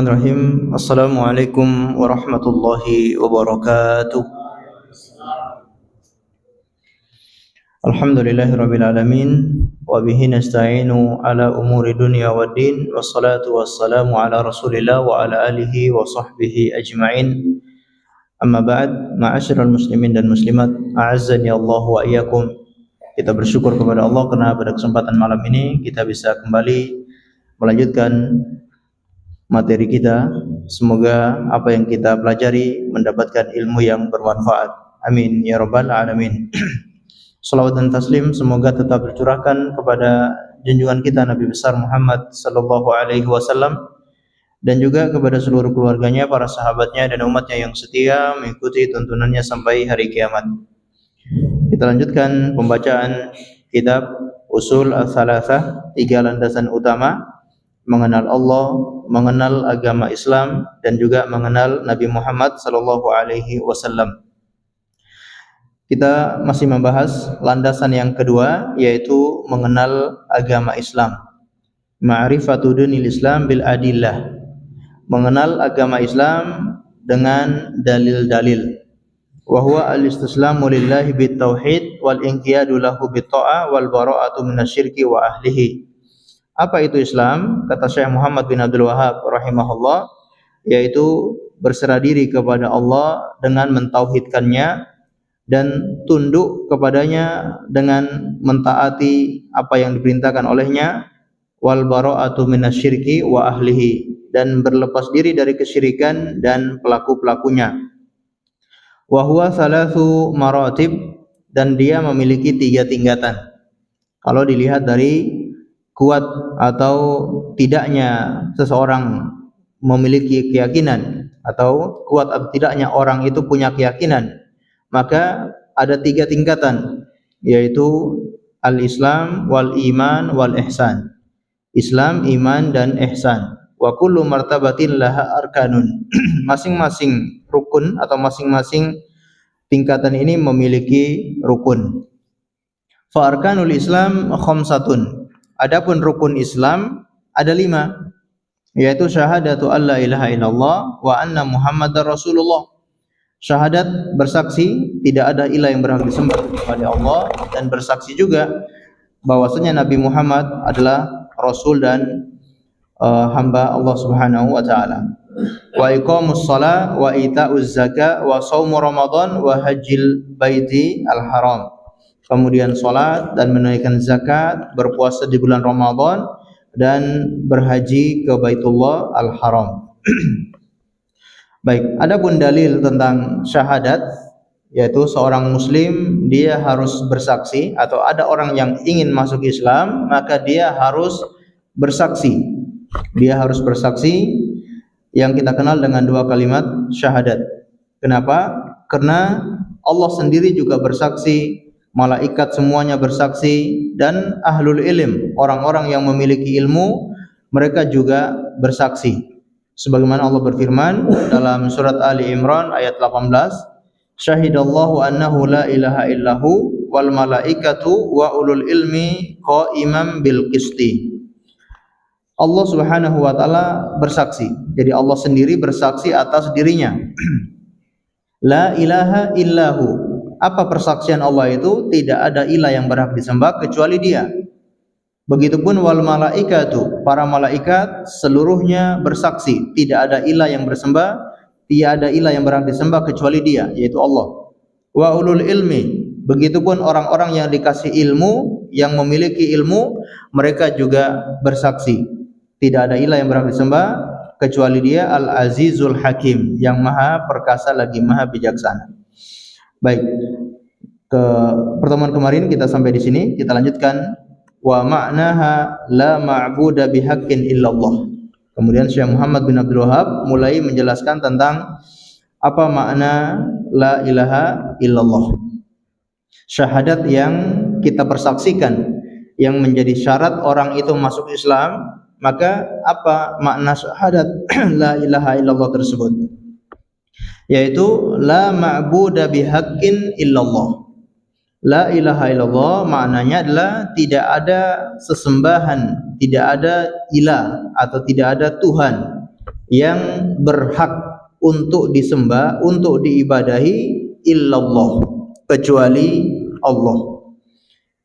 Bismillahirrahmanirrahim. Assalamualaikum warahmatullahi wabarakatuh. Alhamdulillahirabbil alamin wa bihi nasta'inu ala umuri dunya waddin wassalatu wassalamu ala Rasulillah wa ala alihi wa sahbihi ajma'in. Amma ba'd, ma'asyiral muslimin dan muslimat, a'azzani Allah wa iyyakum. Kita bersyukur kepada Allah karena pada kesempatan malam ini kita bisa kembali melanjutkan materi kita. Semoga apa yang kita pelajari mendapatkan ilmu yang bermanfaat. Amin ya rabbal alamin. Salawat dan taslim semoga tetap tercurahkan kepada junjungan kita Nabi besar Muhammad sallallahu alaihi wasallam dan juga kepada seluruh keluarganya, para sahabatnya dan umatnya yang setia mengikuti tuntunannya sampai hari kiamat. Kita lanjutkan pembacaan kitab Usul Ats-Tsalatsah, 3 landasan utama mengenal Allah, mengenal agama Islam, dan juga mengenal Nabi Muhammad sallallahu alaihi wasallam. Kita masih membahas landasan yang kedua, yaitu mengenal agama Islam. Ma'rifatu dinil Islam bil adillah. Mengenal agama Islam dengan dalil-dalil. Wa huwa al-istislamu lillahi bit tauhid wal inqiyadu lahu bit ta'ah wal bara'atu minasyirki wa ahlihi. Apa itu Islam? Kata Syekh Muhammad bin Abdul Wahhab rahimahullah, yaitu berserah diri kepada Allah dengan mentauhidkannya dan tunduk kepadanya dengan mentaati apa yang diperintahkan olehnya, wal bara'atu minasyirki wa ahlihi, dan berlepas diri dari kesyirikan dan pelaku-pelakunya. Wa huwa thalathu maratib, dan dia memiliki 3 tingkatan. Kalau dilihat dari kuat atau tidaknya seseorang memiliki keyakinan, atau kuat atau tidaknya orang itu punya keyakinan, maka ada 3 tingkatan, yaitu al-Islam wal iman wal ihsan. Islam, iman, dan ihsan. Wa kullu martabatin laha arkanun. Masing-masing rukun atau masing-masing tingkatan ini memiliki rukun. Fa arkanul Islam khamsatun. Adapun rukun Islam ada 5, yaitu syahadatu alla ilaha illallah wa anna Muhammadar Rasulullah. Syahadat, bersaksi tidak ada ilah yang berhak disembah kecuali Allah, dan bersaksi juga bahwasanya Nabi Muhammad adalah Rasul dan hamba Allah Subhanahu wa taala. Wa iqamus shalah wa ita'uz zakah wa shaum Ramadan wa hajjil baiti al-haram. Kemudian salat dan menunaikan zakat, berpuasa di bulan Ramadan, dan berhaji ke Baitullah Al-Haram. Baik, adapun dalil tentang syahadat, yaitu seorang muslim dia harus bersaksi, atau ada orang yang ingin masuk Islam, maka dia harus bersaksi. Dia harus bersaksi yang kita kenal dengan 2 kalimat syahadat. Kenapa? Karena Allah sendiri juga bersaksi, malaikat semuanya bersaksi, dan ahlul ilm, orang-orang yang memiliki ilmu, mereka juga bersaksi. Sebagaimana Allah berfirman dalam surat Ali Imran ayat 18, syahidallahu annahu la ilaha illahu wal malaikatu wa ulul ilmi qa'iman bil qisti. Allah Subhanahu wa taala bersaksi. Jadi Allah sendiri bersaksi atas dirinya. La ilaha illahu. Apa persaksian Allah itu? Tidak ada ilah yang berhak disembah kecuali Dia. Begitupun wal malaikatu, para malaikat seluruhnya bersaksi, tidak ada ilah yang bersembah, tidak ada ilah yang berhak disembah kecuali Dia, yaitu Allah. Wa ulul ilmi, begitupun orang-orang yang dikasih ilmu, yang memiliki ilmu, mereka juga bersaksi, tidak ada ilah yang berhak disembah kecuali Dia, Al-Azizul Hakim, yang maha perkasa lagi maha bijaksana. Baik, ke pertemuan kemarin kita sampai di sini, kita lanjutkan. Wa ma'naha la ma'buda bihaqqin illallah. Kemudian Syekh Muhammad bin Abdul Wahhab mulai menjelaskan tentang apa makna la ilaha illallah. Syahadat yang kita persaksikan, yang menjadi syarat orang itu masuk Islam. Maka apa makna syahadat la ilaha illallah tersebut? Yaitu la ma'buda bihaqqin illallah. La ilaha illallah maknanya adalah tidak ada sesembahan, tidak ada ilah atau tidak ada Tuhan yang berhak untuk disembah, untuk diibadahi illallah, kecuali Allah.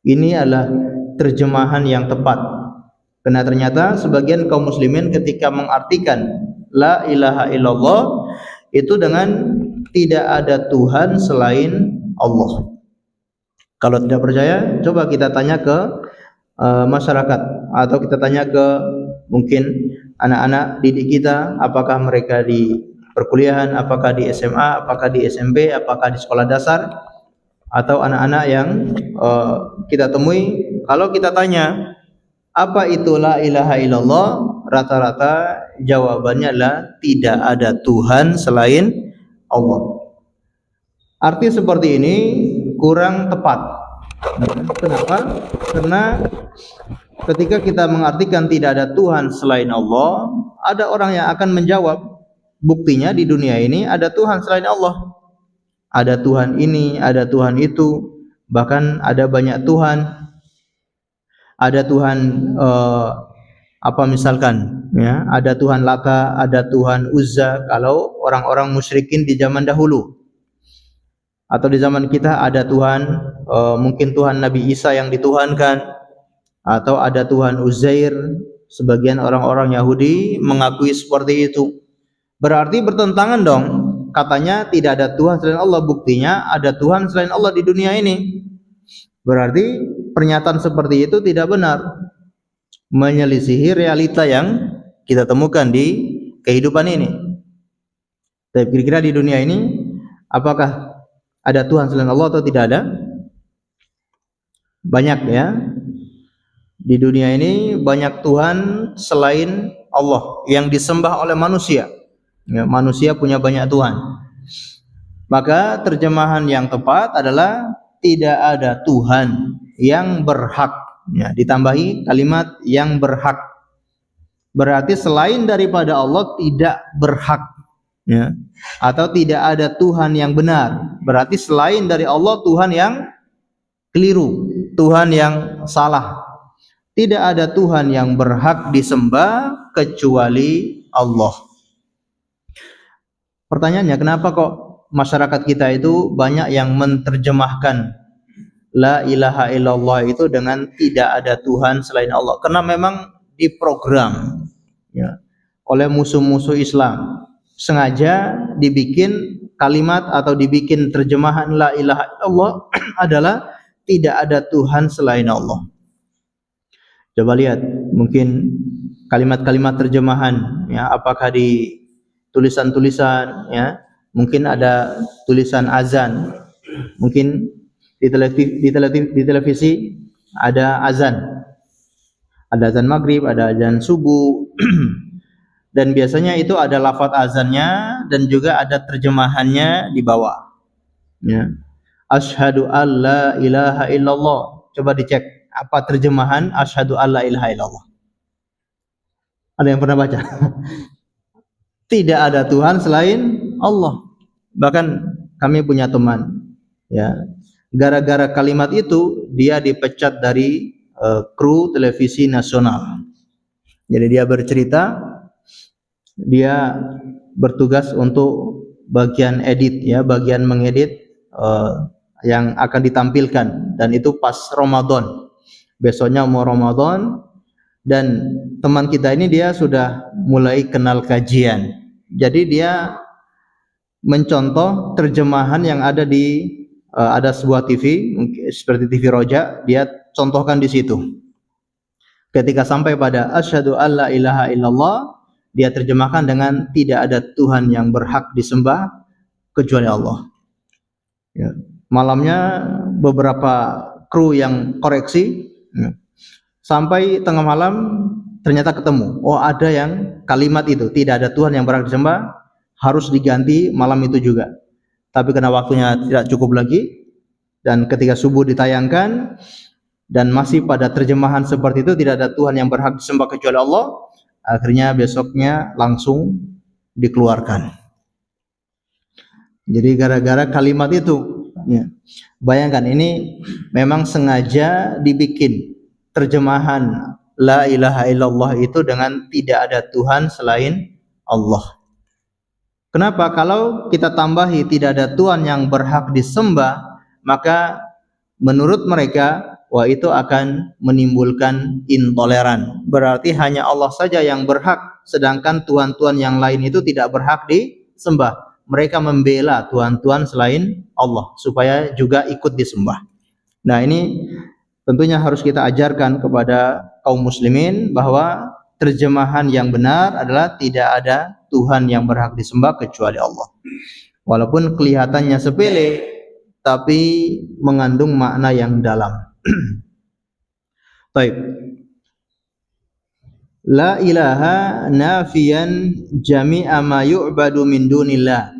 Ini adalah terjemahan yang tepat. Karena ternyata sebagian kaum muslimin ketika mengartikan la ilaha illallah itu dengan tidak ada Tuhan selain Allah. Kalau tidak percaya, coba kita tanya ke masyarakat, atau kita tanya ke mungkin anak-anak didik kita, apakah mereka di perkuliahan, apakah di SMA, apakah di SMP, apakah di sekolah dasar, atau anak-anak yang kita temui, kalau kita tanya apa itu la ilaha illallah, rata-rata jawabannya adalah tidak ada Tuhan selain Allah. Arti seperti ini kurang tepat. Kenapa? Karena ketika kita mengartikan tidak ada Tuhan selain Allah, ada orang yang akan menjawab, buktinya di dunia ini ada Tuhan selain Allah. Ada Tuhan ini, ada Tuhan itu, bahkan ada banyak Tuhan. Ada Tuhan apa misalkan, ya, ada Tuhan Lata, ada Tuhan Uzza kalau orang-orang musyrikin di zaman dahulu. Atau di zaman kita ada Tuhan, mungkin Tuhan Nabi Isa yang dituhankan, atau ada Tuhan Uzair. Sebagian orang-orang Yahudi mengakui seperti itu. Berarti bertentangan dong. Katanya tidak ada Tuhan selain Allah, buktinya ada Tuhan selain Allah di dunia ini. Berarti pernyataan seperti itu tidak benar, menyelisihi realita yang kita temukan di kehidupan ini. Tapi kira-kira di dunia ini apakah ada Tuhan selain Allah atau tidak ada? Banyak, ya. Di dunia ini banyak Tuhan selain Allah yang disembah oleh manusia. Ya, manusia punya banyak Tuhan. Maka terjemahan yang tepat adalah tidak ada Tuhan yang berhak. Ya, ditambahi kalimat yang berhak. Berarti selain daripada Allah tidak berhak. Ya. Atau tidak ada Tuhan yang benar. Berarti selain dari Allah Tuhan yang keliru, Tuhan yang salah. Tidak ada Tuhan yang berhak disembah kecuali Allah. Pertanyaannya, kenapa kok masyarakat kita itu banyak yang menerjemahkan la ilaha illallah itu dengan tidak ada Tuhan selain Allah? Karena memang diprogram, ya, oleh musuh-musuh Islam. Sengaja dibikin kalimat atau dibikin terjemahan la ilaha illallah adalah tidak ada Tuhan selain Allah. Coba lihat, mungkin kalimat-kalimat terjemahan, ya, apakah di tulisan-tulisan, ya, mungkin ada tulisan azan, mungkin di televisi ada azan maghrib, ada azan subuh, dan biasanya itu ada lafaz azannya dan juga ada terjemahannya di bawah. Ya. Asyhadu alla ilaha illallah. Coba dicek apa terjemahan asyhadu alla ilaha illallah. Ada yang pernah baca? Tidak ada Tuhan selain Allah. Bahkan kami punya teman, ya, gara-gara kalimat itu dia dipecat dari kru televisi nasional. Jadi dia bercerita, dia bertugas untuk bagian edit, ya, bagian mengedit yang akan ditampilkan, dan itu pas Ramadan. Besoknya mau Ramadan, dan teman kita ini dia sudah mulai kenal kajian. Jadi dia mencontoh terjemahan yang ada di ada sebuah TV seperti TV Roja, dia contohkan di situ. Ketika sampai pada asyhadu alla ilaha illallah, dia terjemahkan dengan tidak ada Tuhan yang berhak disembah kecuali Allah. Ya. Malamnya beberapa kru yang koreksi, ya, sampai tengah malam ternyata ketemu. Oh, ada yang kalimat itu tidak ada Tuhan yang berhak disembah harus diganti malam itu juga. Tapi karena waktunya tidak cukup lagi, dan ketika subuh ditayangkan dan masih pada terjemahan seperti itu tidak ada Tuhan yang berhak disembah kecuali Allah, akhirnya besoknya langsung dikeluarkan. Jadi gara-gara kalimat itu, ya. Bayangkan, ini memang sengaja dibikin terjemahan la ilaha illallah itu dengan tidak ada Tuhan selain Allah. Kenapa? Kalau kita tambahi tidak ada Tuhan yang berhak disembah, maka menurut mereka, wah itu akan menimbulkan intoleran. Berarti hanya Allah saja yang berhak, sedangkan Tuhan-Tuhan yang lain itu tidak berhak disembah. Mereka membela Tuhan-Tuhan selain Allah, supaya juga ikut disembah. Nah ini tentunya harus kita ajarkan kepada kaum muslimin bahwa terjemahan yang benar adalah tidak ada Tuhan yang berhak disembah kecuali Allah. Walaupun kelihatannya sepele, tapi mengandung makna yang dalam. Baik. La ilaha nafiyan jami'a ma yu'badu min dunillah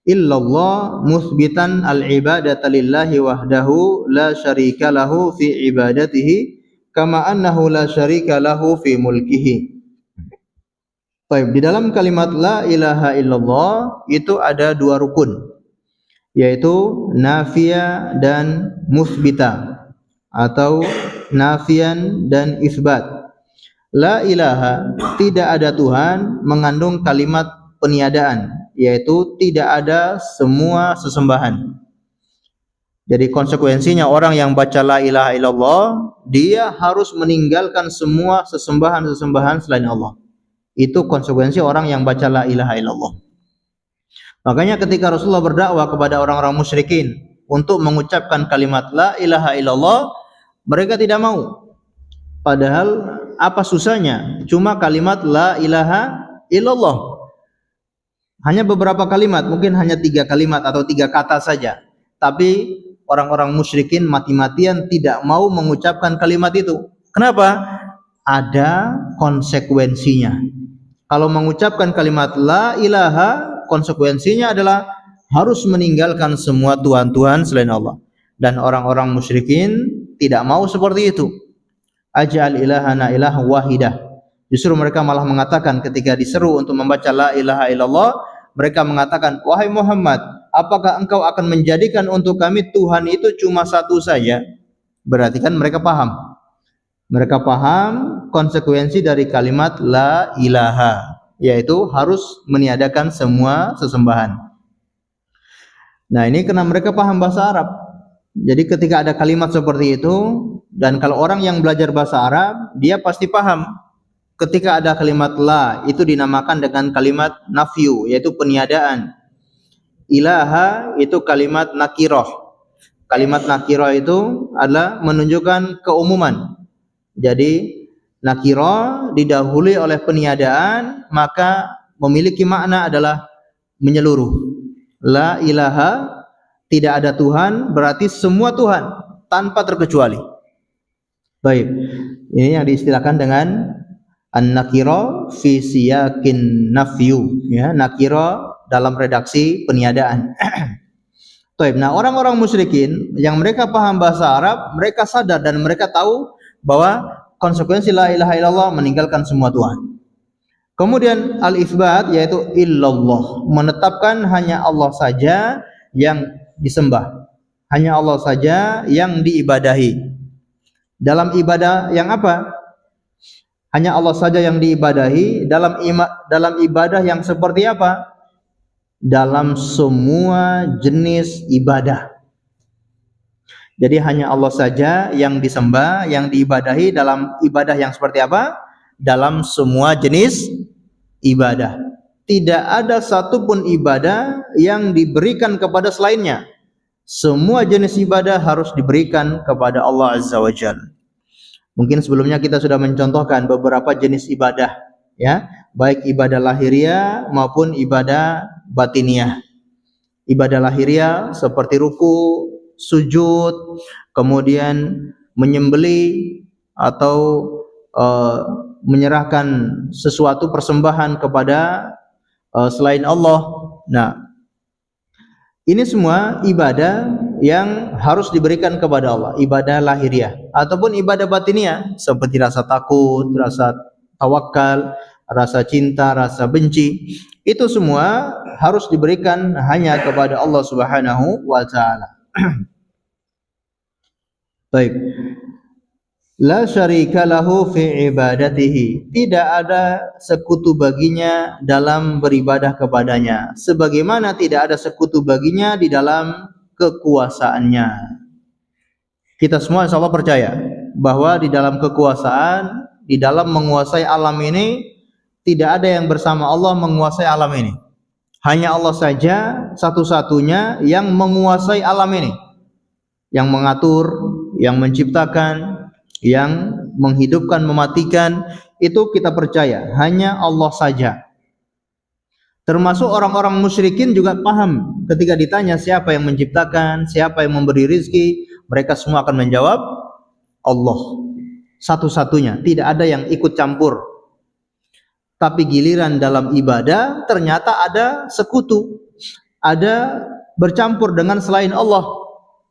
illallah muthbitan al-ibadata lillahi wahdahu la syarika lahu fi ibadatihi kama annahu la syarika lahu fi mulkihi. Baik, di dalam kalimat la ilaha illallah itu ada dua rukun, yaitu nafia dan musbita atau nafian dan isbat. La ilaha, tidak ada Tuhan, mengandung kalimat peniadaan, yaitu tidak ada semua sesembahan. Jadi konsekuensinya orang yang baca la ilaha illallah, dia harus meninggalkan semua sesembahan-sesembahan selain Allah. Itu konsekuensi orang yang baca la ilaha illallah. Makanya ketika Rasulullah berdakwah kepada orang-orang musyrikin untuk mengucapkan kalimat la ilaha illallah, mereka tidak mau. Padahal apa susahnya? Cuma kalimat la ilaha illallah. Hanya beberapa kalimat, mungkin hanya 3 kalimat atau 3 kata saja. Tapi orang-orang musyrikin mati-matian tidak mau mengucapkan kalimat itu. Kenapa? Ada konsekuensinya. Kalau mengucapkan kalimat la ilaha, konsekuensinya adalah harus meninggalkan semua tuhan-tuhan selain Allah. Dan orang-orang musyrikin tidak mau seperti itu. Aj'al ilahana ilaha wahidah. Justru mereka malah mengatakan ketika diseru untuk membaca la ilaha illallah, mereka mengatakan, wahai Muhammad, apakah engkau akan menjadikan untuk kami Tuhan itu cuma satu saja? Berarti kan mereka paham. Mereka paham konsekuensi dari kalimat la ilaha, yaitu harus meniadakan semua sesembahan. Nah ini karena mereka paham bahasa Arab. Jadi ketika ada kalimat seperti itu, dan kalau orang yang belajar bahasa Arab, dia pasti paham. Ketika ada kalimat la, itu dinamakan dengan kalimat nafyu, yaitu peniadaan. Ilaha itu kalimat nakiroh. Kalimat nakiroh itu adalah menunjukkan keumuman. Jadi nakiro didahului oleh peniadaan, maka memiliki makna adalah menyeluruh. La ilaha, tidak ada Tuhan, berarti semua Tuhan tanpa terkecuali. Baik, ini yang diistilahkan dengan an-nakiro fi siyakin nafyu, ya, nakiro dalam redaksi peniadaan. Baik, nah orang-orang musyrikin yang mereka paham bahasa Arab, mereka sadar dan mereka tahu bahwa konsekuensi la ilaha illallah meninggalkan semua Tuhan. Kemudian al-itsbat yaitu illallah, menetapkan hanya Allah saja yang disembah, hanya Allah saja yang diibadahi. Dalam ibadah yang apa? Hanya Allah saja yang diibadahi. Dalam ibadah yang seperti apa? Dalam semua jenis ibadah. Jadi hanya Allah saja yang disembah, yang diibadahi. Dalam ibadah yang seperti apa? Dalam semua jenis ibadah. Tidak ada satupun ibadah yang diberikan kepada selainnya. Semua jenis ibadah harus diberikan kepada Allah Azza wa Jalla. Mungkin sebelumnya kita sudah mencontohkan beberapa jenis ibadah, ya, baik ibadah lahiriah maupun ibadah batiniah. Ibadah lahiriah seperti ruku, sujud, kemudian menyembelih atau menyerahkan sesuatu persembahan kepada selain Allah. Nah, ini semua ibadah yang harus diberikan kepada Allah, ibadah lahiriah ataupun ibadah batiniah seperti rasa takut, rasa tawakal, rasa cinta, rasa benci. Itu semua harus diberikan hanya kepada Allah Subhanahu wa taala. Baik. La syarika lahu fi ibadatihi. Tidak ada sekutu baginya dalam beribadah kepadanya, sebagaimana tidak ada sekutu baginya di dalam kekuasaannya. Kita semua insyaallah percaya bahwa di dalam kekuasaan, di dalam menguasai alam ini, tidak ada yang bersama Allah menguasai alam ini. Hanya Allah saja satu-satunya yang menguasai alam ini, yang mengatur, yang menciptakan, yang menghidupkan, mematikan. Itu kita percaya hanya Allah saja. Termasuk orang-orang musyrikin juga paham ketika ditanya siapa yang menciptakan, siapa yang memberi rizki, mereka semua akan menjawab Allah satu-satunya, tidak ada yang ikut campur. Tapi giliran dalam ibadah ternyata ada sekutu, ada bercampur dengan selain Allah.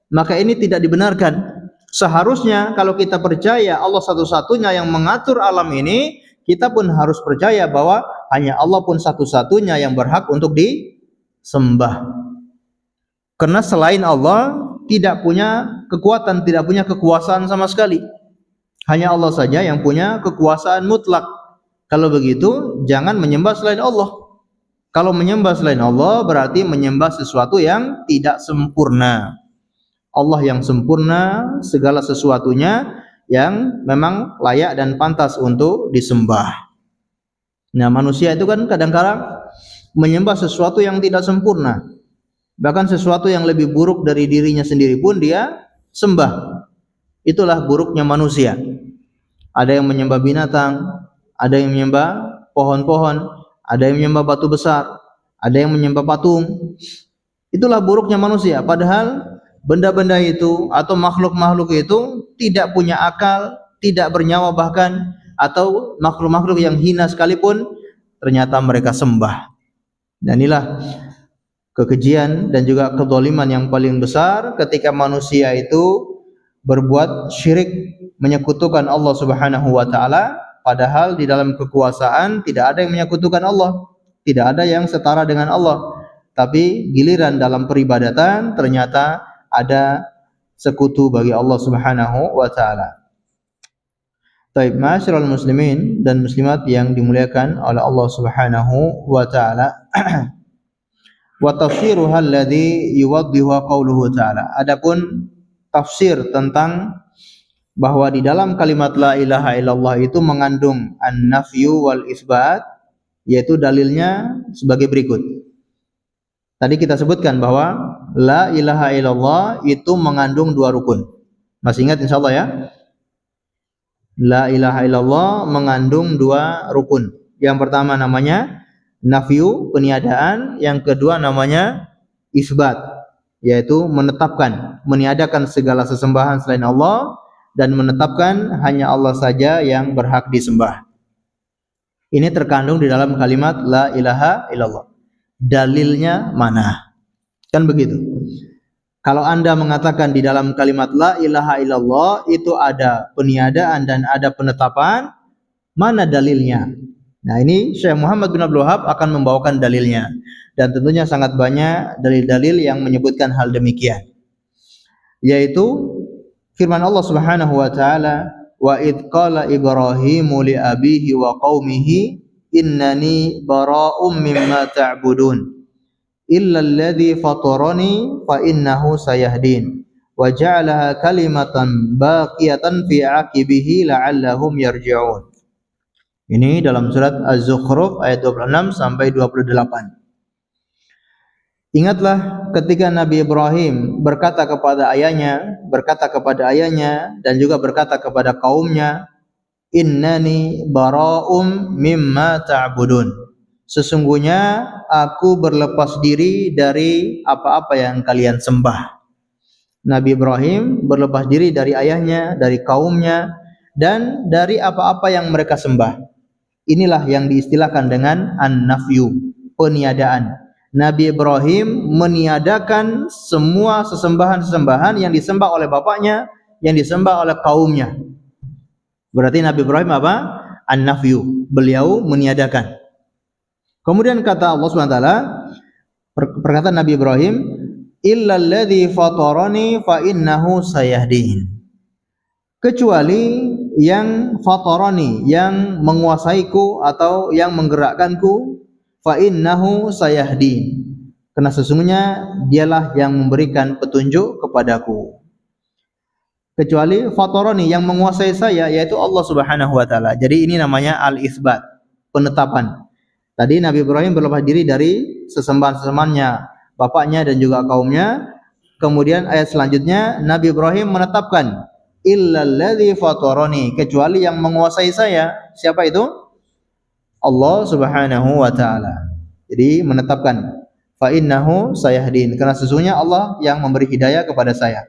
Maka ini tidak dibenarkan. Seharusnya kalau kita percaya Allah satu-satunya yang mengatur alam ini, kita pun harus percaya bahwa hanya Allah pun satu-satunya yang berhak untuk disembah. Karena selain Allah tidak punya kekuatan, tidak punya kekuasaan sama sekali. Hanya Allah saja yang punya kekuasaan mutlak. Kalau begitu, jangan menyembah selain Allah. Kalau menyembah selain Allah berarti menyembah sesuatu yang tidak sempurna. Allah yang sempurna, segala sesuatunya yang memang layak dan pantas untuk disembah. Nah, manusia itu kan kadang-kadang menyembah sesuatu yang tidak sempurna. Bahkan sesuatu yang lebih buruk dari dirinya sendiri pun dia sembah. Itulah buruknya manusia. Ada yang menyembah binatang, ada yang menyembah pohon-pohon, ada yang menyembah batu besar, ada yang menyembah patung. Itulah buruknya manusia. Padahal benda-benda itu atau makhluk-makhluk itu tidak punya akal, tidak bernyawa bahkan, atau makhluk-makhluk yang hina sekalipun ternyata mereka sembah. Dan inilah kekejian dan juga kezaliman yang paling besar ketika manusia itu berbuat syirik, menyekutukan Allah Subhanahu wa taala, padahal di dalam kekuasaan tidak ada yang menyekutukan Allah, tidak ada yang setara dengan Allah. Tapi giliran dalam peribadatan ternyata ada sekutu bagi Allah Subhanahu wa taala. Baik, ma'asyiral muslimin dan muslimat yang dimuliakan oleh Allah Subhanahu wa taala. Wa tafsiruha alladhi yuwaddihu qawluhu ta'ala. Adapun tafsir tentang bahwa di dalam kalimat la ilaha illallah itu mengandung an-nafyu wal isbat, yaitu dalilnya sebagai berikut. Tadi kita sebutkan bahwa la ilaha illallah itu mengandung dua rukun. Masih ingat insyaallah ya? La ilaha illallah mengandung dua rukun. Yang pertama namanya nafyu, peniadaan. Yang kedua namanya isbat, yaitu menetapkan, meniadakan segala sesembahan selain Allah dan menetapkan hanya Allah saja yang berhak disembah. Ini terkandung di dalam kalimat la ilaha illallah. Dalilnya mana? Kan begitu. Kalau Anda mengatakan di dalam kalimat la ilaha illallah itu ada peniadaan dan ada penetapan, mana dalilnya? Nah, ini Syekh Muhammad bin Abdul Wahab akan membawakan dalilnya, dan tentunya sangat banyak dalil-dalil yang menyebutkan hal demikian. Yaitu firman Allah Subhanahu wa taala, wa id qala Ibrahimu li abihi wa qaumihi innani bara'um mimma ta'budun illa alladhi fatarani fa innahu sayahdin wa ja'alaha kalimatan baqiyatan fi 'aqibihi la'allahum yarji'un. Ini dalam surat Az-Zukhruf ayat 26 sampai 28. Ingatlah ketika Nabi Ibrahim berkata kepada ayahnya dan juga berkata kepada kaumnya, innani bara'um mimma ta'budun. Sesungguhnya aku berlepas diri dari apa-apa yang kalian sembah. Nabi Ibrahim berlepas diri dari ayahnya, dari kaumnya, dan dari apa-apa yang mereka sembah. Inilah yang diistilahkan dengan an-nafyu, peniadaan. Nabi Ibrahim meniadakan semua sesembahan-sesembahan yang disembah oleh bapaknya, yang disembah oleh kaumnya. Berarti Nabi Ibrahim apa? An-nafyu, beliau meniadakan. Kemudian kata Allah SWT, perkataan Nabi Ibrahim, illal ladzi fatarani fa innahu sayahdin. Kecuali yang fatarani, yang menguasaiku atau yang menggerakkanku, fa innahu sayahdin, karena sesungguhnya dialah yang memberikan petunjuk kepadaku. Kecuali fatarani, yang menguasai saya yaitu Allah Subhanahu wa taala. Jadi ini namanya al-itsbat, penetapan. Tadi Nabi Ibrahim berlepas diri dari sesembahan-sesembahannya bapaknya dan juga kaumnya. Kemudian ayat selanjutnya Nabi Ibrahim menetapkan illalladzi fatarani, kecuali yang menguasai saya. Siapa itu? Allah Subhanahu wa taala. Jadi menetapkan fa innahu sayahdin, karena sesungguhnya Allah yang memberi hidayah kepada saya.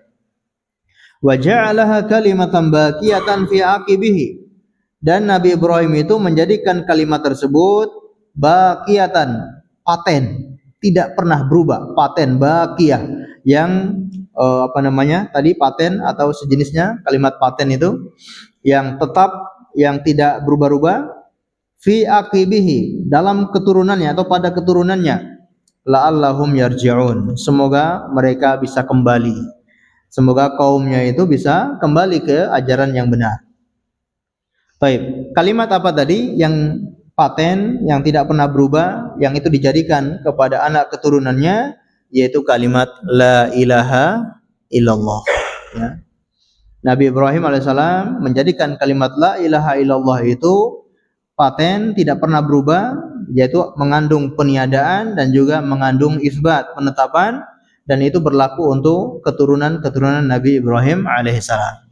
Wa ja'alaha kalimatan baqiyatan fi aqibihi, dan Nabi Ibrahim itu menjadikan kalimat tersebut baqiyatan, paten, tidak pernah berubah, paten, baqiyah, yang tadi paten atau sejenisnya, kalimat paten itu yang tetap, yang tidak berubah-ubah, fi aqibihi, dalam keturunannya atau pada keturunannya, la'allahum yarji'un, semoga mereka bisa kembali, semoga kaumnya itu bisa kembali ke ajaran yang benar. Baik, kalimat apa tadi yang paten, yang tidak pernah berubah, yang itu dijadikan kepada anak keturunannya, yaitu kalimat la ilaha illallah. Ya. Nabi Ibrahim alaihissalam menjadikan kalimat la ilaha illallah itu paten, tidak pernah berubah, yaitu mengandung peniadaan dan juga mengandung isbat, penetapan, dan itu berlaku untuk keturunan-keturunan Nabi Ibrahim alaihissalam.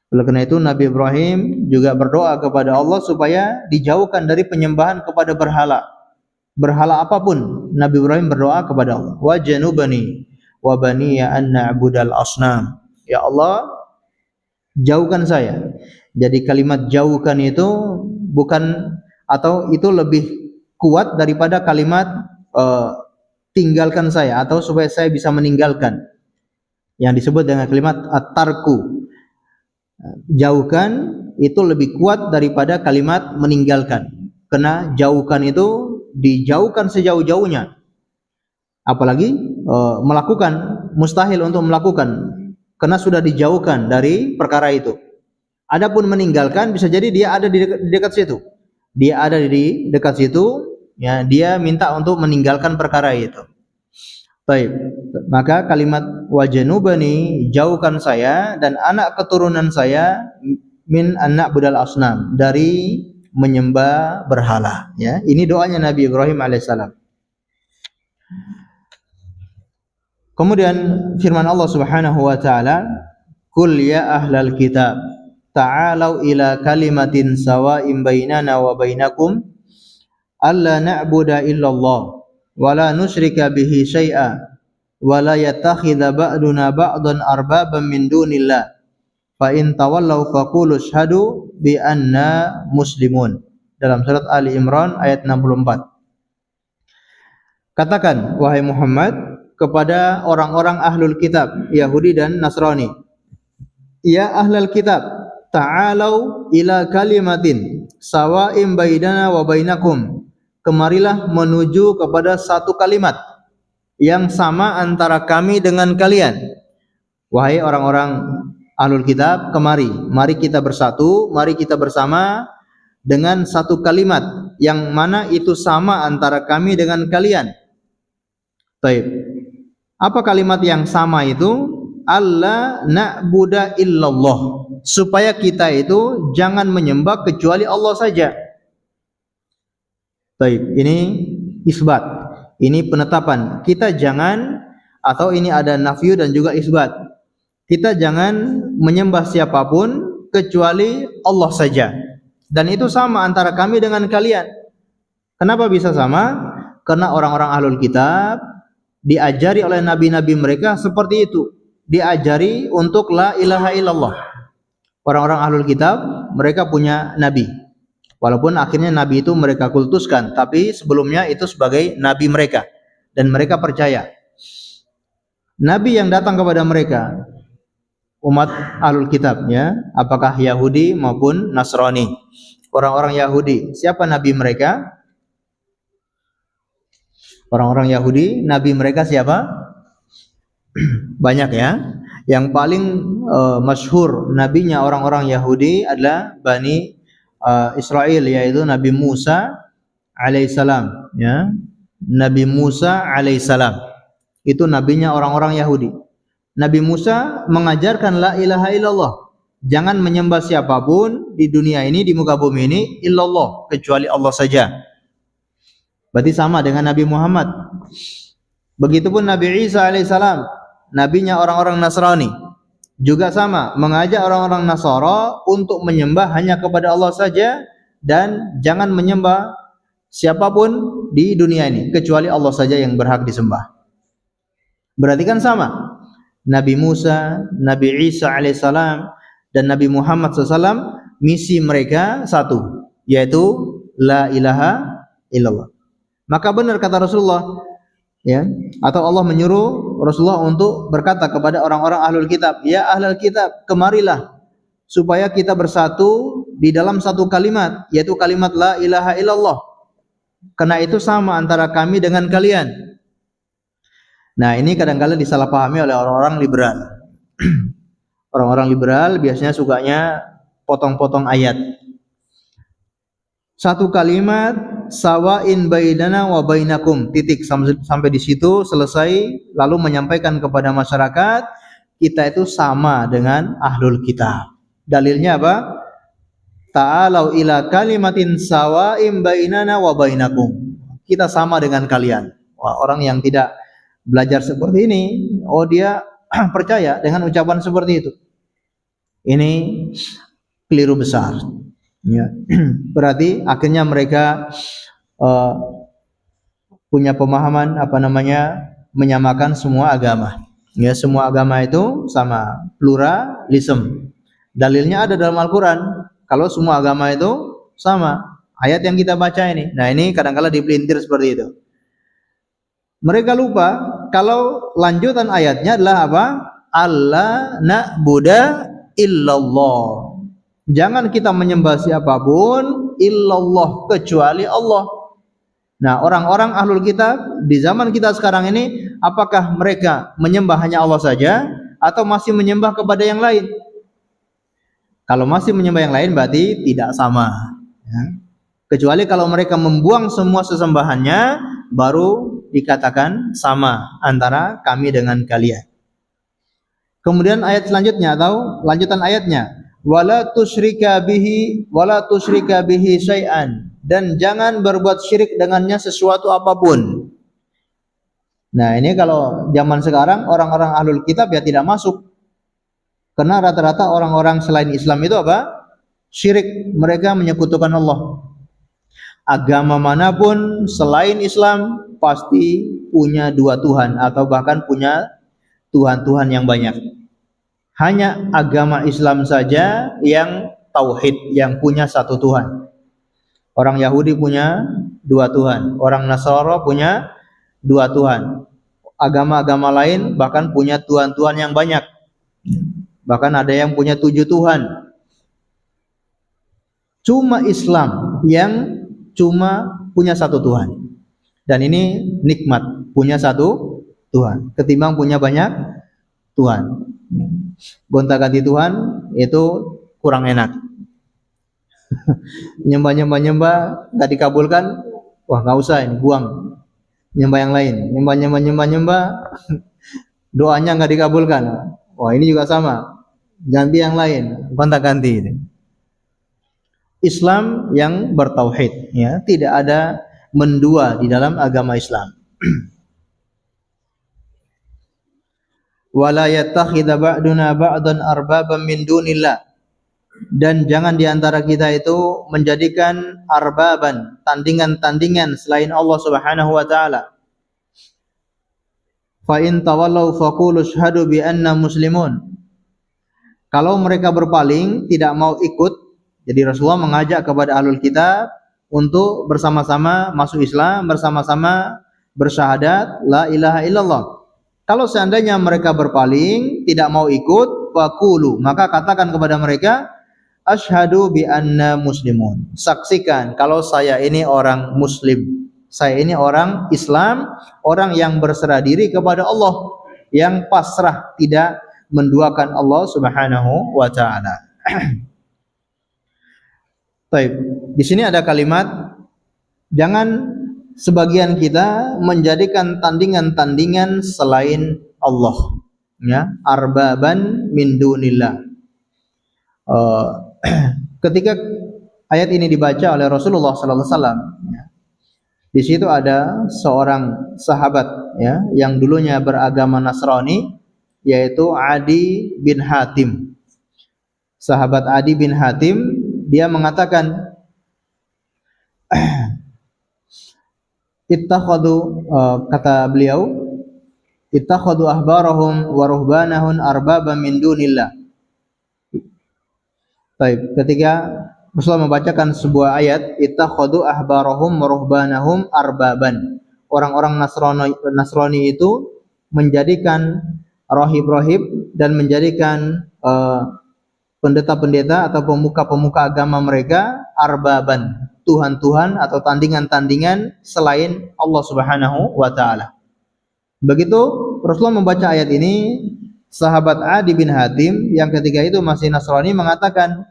Oleh karena itu Nabi Ibrahim juga berdoa kepada Allah supaya dijauhkan dari penyembahan kepada berhala. Berhala apapun, Nabi Ibrahim berdoa kepada Allah. Wa janubani wa baniya an na'budal asnam. Ya Allah, jauhkan saya. Jadi kalimat jauhkan itu bukan, atau itu lebih kuat daripada kalimat tinggalkan saya, atau supaya saya bisa meninggalkan, yang disebut dengan kalimat at-tarku. Jauhkan itu lebih kuat daripada kalimat meninggalkan, karena jauhkan itu dijauhkan sejauh-jauhnya, apalagi melakukan, mustahil untuk melakukan, karena sudah dijauhkan dari perkara itu. Adapun meninggalkan, bisa jadi dia ada di dekat situ, dia ada di dekat situ, ya, dia minta untuk meninggalkan perkara itu. Baik, maka kalimat wajanubani, jauhkan saya dan anak keturunan saya, min anak budal asnam, dari menyembah berhala. Ya, ini doanya Nabi Ibrahim alaihissalam. Kemudian firman Allah Subhanahu wa taala, "Qul ya ahlal kitab, ta'alau ila kalimatin sawa'in bainana wa bainakum alla na'budu illallah wa la nusyrika bihi syai'a wa la yattakhidha ba'duna ba'dan arbaban min dunillah fa in tawallaw faqulu asyhadu bi anna muslimun." Dalam surat Ali Imran ayat 64. Katakan wahai Muhammad kepada orang-orang ahlul kitab, Yahudi dan Nasrani, ya ahlul kitab, ta'alau ila kalimatin sawa'in bainana wa bainakum, kemarilah menuju kepada satu kalimat yang sama antara kami dengan kalian. Wahai orang-orang ahlul kitab, mari kita bersatu, mari kita bersama dengan satu kalimat yang mana itu sama antara kami dengan kalian. Baik. Apa kalimat yang sama itu? Alla na'budu illallah, supaya kita itu jangan menyembah kecuali Allah saja. Baik, ini isbat, ini penetapan. Kita jangan, atau ini ada nafyu dan juga isbat, kita jangan menyembah siapapun kecuali Allah saja, dan itu sama antara kami dengan kalian. Kenapa bisa sama? Karena orang-orang ahlul kitab diajari oleh nabi-nabi mereka seperti itu, diajari untuk la ilaha illallah. Orang-orang ahlul kitab mereka punya nabi, walaupun akhirnya nabi itu mereka kultuskan, tapi sebelumnya itu sebagai nabi mereka, dan mereka percaya nabi yang datang kepada mereka, umat ahlul kitab, ya, apakah Yahudi maupun Nasrani. Orang-orang Yahudi, siapa nabi mereka? Orang-orang Yahudi, nabi mereka siapa? Banyak, ya. Yang paling masyhur nabinya orang-orang Yahudi adalah Bani Israel, yaitu Nabi Musa alaihissalam, ya. Nabi Musa alaihissalam itu nabinya orang-orang Yahudi. Nabi Musa mengajarkan la ilaha illallah. Jangan menyembah siapapun di dunia ini, di muka bumi ini, illallah, kecuali Allah saja. Berarti sama dengan Nabi Muhammad. Begitupun Nabi Isa alaihissalam, nabinya orang-orang Nasrani, juga sama, mengajak orang-orang Nasara untuk menyembah hanya kepada Allah saja dan jangan menyembah siapapun di dunia ini kecuali Allah saja yang berhak disembah. Berarti kan sama. Nabi Musa, Nabi Isa alaihissalam dan Nabi Muhammad SAW, misi mereka satu, yaitu la ilaha illallah. Maka benar kata Rasulullah, ya, atau Allah menyuruh Rasulullah untuk berkata kepada orang-orang ahlul kitab, ya ahlul kitab, kemarilah supaya kita bersatu di dalam satu kalimat, yaitu kalimat la ilaha illallah. Karena itu sama antara kami dengan kalian. Nah, ini kadang-kadang disalahpahami oleh orang-orang liberal. Orang-orang liberal biasanya sukanya potong-potong ayat. Satu kalimat, sawain bainana wa bainakum, titik, sampai di situ selesai, lalu menyampaikan kepada masyarakat kita itu sama dengan ahlul kitab. Dalilnya apa? Ta'alau ila kalimatin sawain bainana wa bainakum. Kita sama dengan kalian. Wah, orang yang tidak belajar seperti ini, oh dia percaya dengan ucapan seperti itu. Ini keliru besar. Ya. Berarti akhirnya mereka punya pemahaman menyamakan semua agama. Ya, semua agama itu sama, pluralisme. Dalilnya ada dalam Al-Qur'an. Kalau semua agama itu sama, ayat yang kita baca ini. Nah, ini kadang-kala dipelintir seperti itu. Mereka lupa kalau lanjutan ayatnya adalah apa? Allah na'budu illallah. Jangan kita menyembah siapapun illallah, kecuali Allah. Nah, orang-orang ahlul kitab di zaman kita sekarang ini, apakah mereka menyembah hanya Allah saja atau masih menyembah kepada yang lain? Kalau masih menyembah yang lain berarti tidak sama, ya. Kecuali kalau mereka membuang semua sesembahannya, baru dikatakan sama antara kami dengan kalian. Kemudian ayat selanjutnya atau lanjutan ayatnya, wala tusyrika bihi syai'an, dan jangan berbuat syirik dengannya sesuatu apapun. Nah, ini kalau zaman sekarang orang-orang ahlul kitab ya tidak masuk. Karena rata-rata orang-orang selain Islam itu apa? Syirik, mereka menyekutukan Allah. Agama manapun selain Islam pasti punya dua Tuhan atau bahkan punya Tuhan-Tuhan yang banyak. Hanya agama Islam saja yang tauhid, yang punya satu Tuhan. Orang Yahudi punya dua Tuhan, orang Nasara punya dua Tuhan. Agama-agama lain bahkan punya Tuhan-Tuhan yang banyak. Bahkan ada yang punya 7 Tuhan. Cuma Islam yang cuma punya satu Tuhan. Dan ini nikmat, punya satu Tuhan ketimbang punya banyak Tuhan. Gonta-ganti Tuhan itu kurang enak. Nyembah nggak dikabulkan, wah nggak usah, ini buang, nyembah yang lain. Nyembah doanya nggak dikabulkan, wah ini juga sama, ganti yang lain, gonta-ganti. Islam yang bertauhid, ya, tidak ada mendua di dalam agama Islam. Wala yattakhidha ba'duna ba'dan arbaban min dunillah, dan jangan diantara kita itu menjadikan arbaban, tandingan-tandingan selain Allah Subhanahu wa taala. Fa in tawallaw faqulu asyhadu bi anna muslimun. Kalau mereka berpaling, tidak mau ikut, jadi Rasulullah mengajak kepada ahlul kitab untuk bersama-sama masuk Islam, bersama-sama bersyahadat la ilaha illallah. Kalau seandainya mereka berpaling, tidak mau ikut, faqulu, maka katakan kepada mereka, asyhadu bi anna muslimun. Saksikan kalau saya ini orang muslim. Saya ini orang Islam, orang yang berserah diri kepada Allah, yang pasrah, tidak menduakan Allah Subhanahu wa taala. Baik, di sini ada kalimat jangan sebagian kita menjadikan tandingan-tandingan selain Allah, ya, arbaban min dunillah. Ketika ayat ini dibaca oleh Rasulullah sallallahu alaihi wasallam, ya, di situ ada seorang sahabat, ya, yang dulunya beragama Nasrani, yaitu Adi bin Hatim. Sahabat Adi bin Hatim, dia mengatakan ittakhadu, kata beliau, ittakhadu ahbarahum wa ruhbanahum arbaba min dunillah. Baik, ketika Rasulullah membacakan sebuah ayat, ittakhadu ahbarahum wa ruhbanahum arbaban. Orang-orang Nasrani itu menjadikan rahib-rahib dan menjadikan pendeta-pendeta atau pemuka-pemuka agama mereka arbaban, tuhan-tuhan atau tandingan-tandingan selain Allah Subhanahu wa taala. Begitu Rasulullah membaca ayat ini, sahabat Adi bin Hatim yang ketika itu masih Nasrani mengatakan,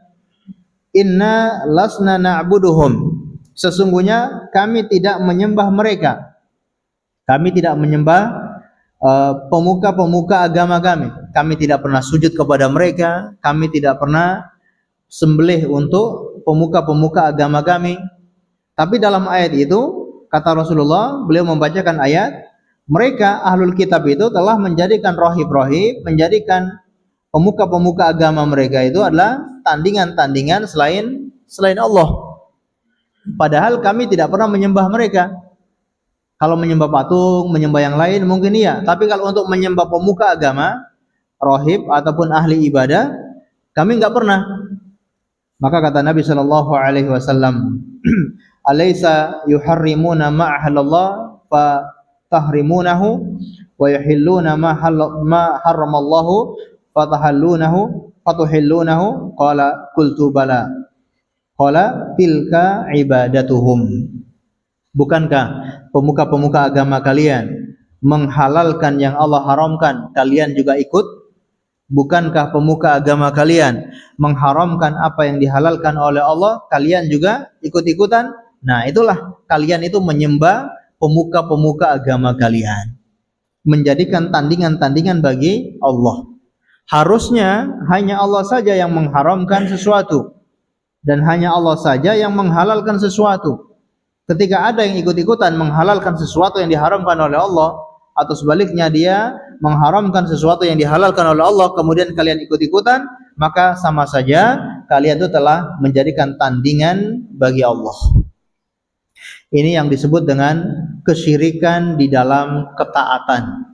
inna lasna na'buduhum, sesungguhnya kami tidak menyembah mereka, kami tidak menyembah pemuka-pemuka agama kami tidak pernah sujud kepada mereka, kami tidak pernah sembelih untuk pemuka-pemuka agama kami. Tapi dalam ayat itu kata Rasulullah, beliau membacakan ayat, mereka ahlul kitab itu telah menjadikan rahib-rahib, menjadikan pemuka-pemuka agama mereka itu adalah tandingan-tandingan selain Allah. Padahal kami tidak pernah menyembah mereka. Kalau menyembah patung, menyembah yang lain mungkin iya, tapi kalau untuk menyembah pemuka agama, rahib ataupun ahli ibadah, kami enggak pernah. Maka kata Nabi sallallahu alaihi wasallam, "Alaysa yuharrimuna ma ahallallah fa tahrimunahu wa yuhilluna ma harramallahu fa tahallunahu fa tuhillunahu?" Qala qultu bala. Qala tilka ibadatuhum. Bukankah pemuka-pemuka agama kalian menghalalkan yang Allah haramkan, kalian juga ikut? Bukankah pemuka agama kalian mengharamkan apa yang dihalalkan oleh Allah, kalian juga ikut-ikutan? Nah, itulah kalian itu menyembah pemuka-pemuka agama kalian, menjadikan tandingan-tandingan bagi Allah. Harusnya hanya Allah saja yang mengharamkan sesuatu dan hanya Allah saja yang menghalalkan sesuatu. Ketika ada yang ikut-ikutan menghalalkan sesuatu yang diharamkan oleh Allah, atau sebaliknya dia mengharamkan sesuatu yang dihalalkan oleh Allah, kemudian kalian ikut-ikutan, maka sama saja kalian itu telah menjadikan tandingan bagi Allah. Ini yang disebut dengan kesyirikan di dalam ketaatan.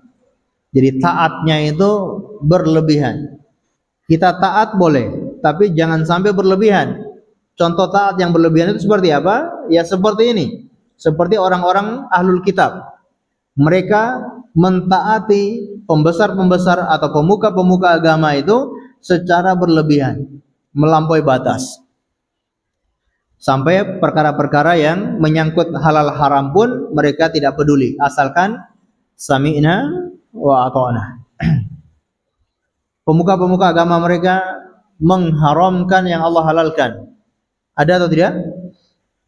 Jadi taatnya itu berlebihan. Kita taat boleh, tapi jangan sampai berlebihan. Contoh taat yang berlebihan itu seperti apa? Ya seperti ini. Seperti orang-orang ahlul kitab. Mereka mentaati pembesar-pembesar atau pemuka-pemuka agama itu secara berlebihan, melampaui batas. Sampai perkara-perkara yang menyangkut halal haram pun mereka tidak peduli, asalkan sami'na wa ata'na. Pemuka-pemuka agama mereka mengharamkan yang Allah halalkan. Ada atau tidak?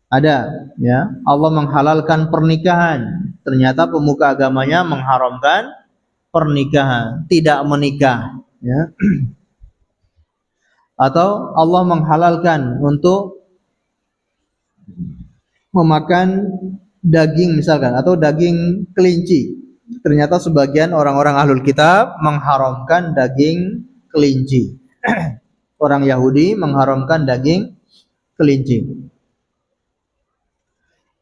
Ada, ya. Allah menghalalkan pernikahan. Ternyata pemuka agamanya mengharamkan pernikahan, tidak menikah, ya. Atau Allah menghalalkan untuk memakan daging misalkan, atau daging kelinci. Ternyata sebagian orang-orang ahlul kitab mengharamkan daging kelinci. Orang Yahudi mengharamkan daging kelinci.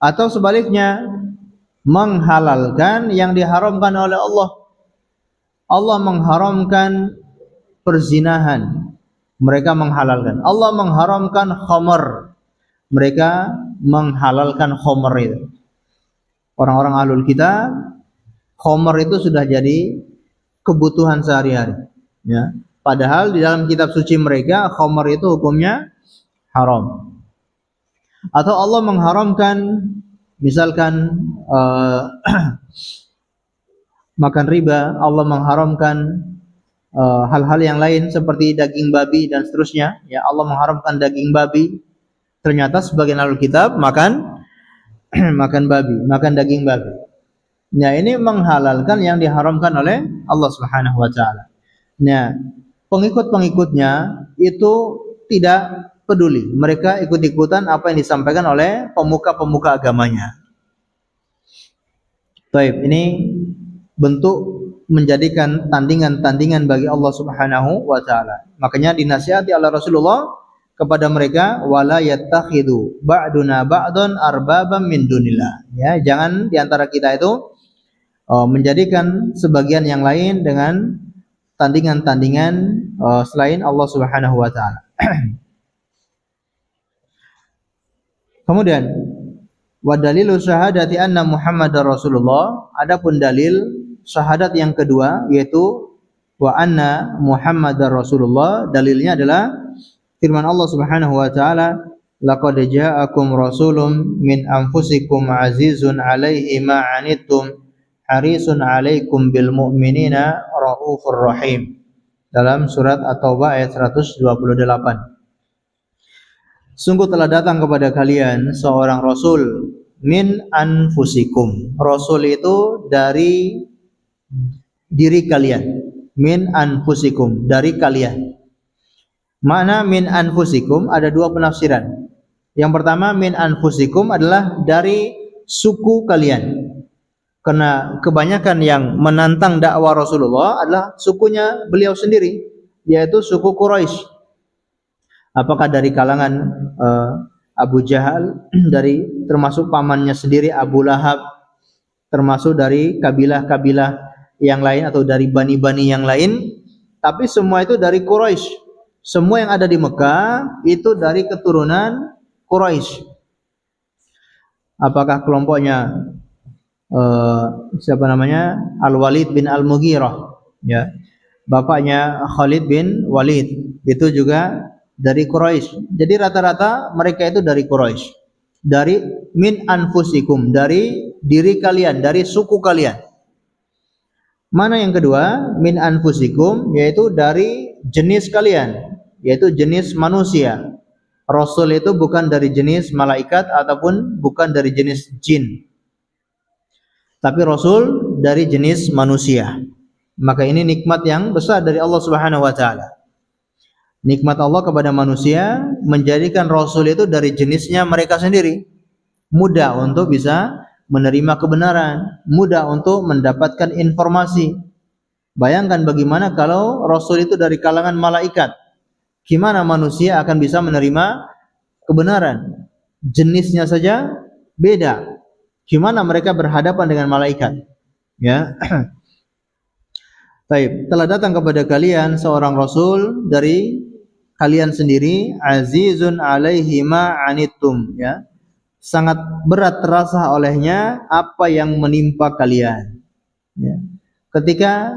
Atau sebaliknya, menghalalkan yang diharamkan oleh Allah. Allah mengharamkan perzinahan, mereka menghalalkan. Allah mengharamkan khamar, mereka menghalalkan khamar itu. Orang-orang ahlul kitab, khamar itu sudah jadi kebutuhan sehari-hari, ya. Padahal di dalam kitab suci mereka khamar itu hukumnya haram. Atau Allah mengharamkan misalkan makan riba, Allah mengharamkan hal-hal yang lain seperti daging babi dan seterusnya. Ya, Allah mengharamkan daging babi. Ternyata sebagian ahli kitab makan makan babi, makan daging babi. Nah, ini menghalalkan yang diharamkan oleh Allah Subhanahu wa taala. Nah, pengikut-pengikutnya itu tidak peduli. Mereka ikut-ikutan apa yang disampaikan oleh pemuka-pemuka agamanya. Baik, ini bentuk menjadikan tandingan-tandingan bagi Allah Subhanahu wa taala. Makanya dinasihati oleh Rasulullah kepada mereka, wala yattakhidu ba'duna ba'dan arbaban min dunillah. Ya, jangan di antara kita itu menjadikan sebagian yang lain dengan tandingan-tandingan selain Allah Subhanahu wa taala. Kemudian wa dalilu syahadati anna Muhammadar Rasulullah, adapun dalil syahadat yang kedua yaitu wa anna Muhammadar Rasulullah, dalilnya adalah firman Allah Subhanahu wa taala, laqad ja'akum rasulun min anfusikum azizun 'alaihi ma 'anittum harisun 'alaikum bil mu'minina raufur rahim. Dalam surat At-Taubah ayat 128. Sungguh telah datang kepada kalian seorang rasul min anfusikum. Rasul itu dari diri kalian. Min anfusikum, dari kalian. Makna min anfusikum ada dua penafsiran. Yang pertama, min anfusikum adalah dari suku kalian. Karena kebanyakan yang menantang dakwah Rasulullah adalah sukunya beliau sendiri, yaitu suku Quraisy. Apakah dari kalangan Abu Jahal, dari termasuk pamannya sendiri Abu Lahab, termasuk dari kabilah-kabilah yang lain atau dari bani-bani yang lain, tapi semua itu dari Quraisy. Semua yang ada di Mekah itu dari keturunan Quraisy. Apakah kelompoknya siapa namanya? Al-Walid bin Al-Mughirah, ya. Bapaknya Khalid bin Walid itu juga dari Quraisy. Jadi rata-rata mereka itu dari Quraisy. Dari min anfusikum, dari diri kalian, dari suku kalian. Mana yang kedua? Min anfusikum, yaitu dari jenis kalian, yaitu jenis manusia. Rasul itu bukan dari jenis malaikat ataupun bukan dari jenis jin, tapi Rasul dari jenis manusia. Maka ini nikmat yang besar dari Allah Subhanahu wa taala. Nikmat Allah kepada manusia menjadikan Rasul itu dari jenisnya mereka sendiri. Mudah untuk bisa menerima kebenaran, mudah untuk mendapatkan informasi. Bayangkan bagaimana kalau Rasul itu dari kalangan malaikat. Gimana manusia akan bisa menerima kebenaran? Jenisnya saja beda. Gimana mereka berhadapan dengan malaikat? Ya. Baik, telah datang kepada kalian seorang rasul dari kalian sendiri, azizun 'alaihi ma 'anittum, ya. Sangat berat terasa olehnya apa yang menimpa kalian. Ya. Ketika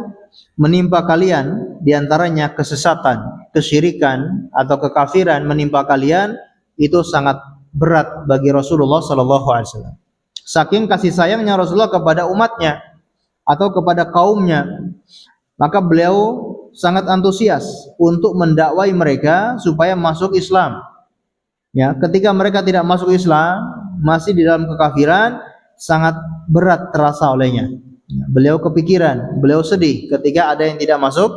menimpa kalian diantaranya kesesatan, kesyirikan atau kekafiran menimpa kalian, itu sangat berat bagi Rasulullah sallallahu alaihi wasallam. Saking kasih sayangnya Rasulullah kepada umatnya atau kepada kaumnya, maka beliau sangat antusias untuk mendakwai mereka supaya masuk Islam. Ya, ketika mereka tidak masuk Islam, masih di dalam kekafiran, sangat berat terasa olehnya. Beliau kepikiran, beliau sedih ketika ada yang tidak masuk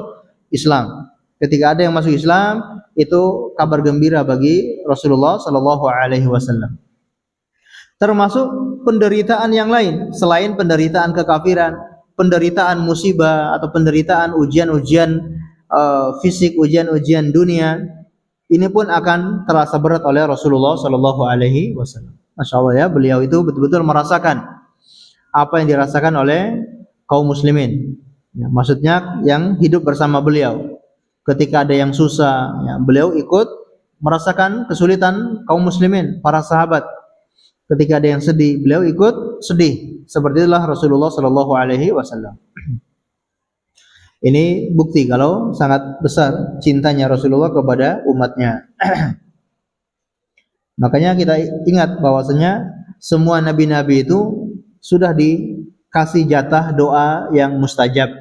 Islam. Ketika ada yang masuk Islam, itu kabar gembira bagi Rasulullah sallallahu alaihi wasallam. Termasuk penderitaan yang lain selain penderitaan kekafiran, penderitaan musibah atau penderitaan ujian-ujian fisik, ujian-ujian dunia, ini pun akan terasa berat oleh Rasulullah sallallahu alaihi wasallam. Masya Allah, ya, beliau itu betul-betul merasakan apa yang dirasakan oleh kaum muslimin. Ya, maksudnya yang hidup bersama beliau. Ketika ada yang susah, ya, beliau ikut merasakan kesulitan kaum muslimin, para sahabat. Ketika ada yang sedih, beliau ikut sedih. Seperti itulah Rasulullah sallallahu alaihi wasallam. Ini bukti kalau sangat besar cintanya Rasulullah kepada umatnya. Makanya kita ingat bahwasanya semua nabi-nabi itu sudah dikasih jatah doa yang mustajab.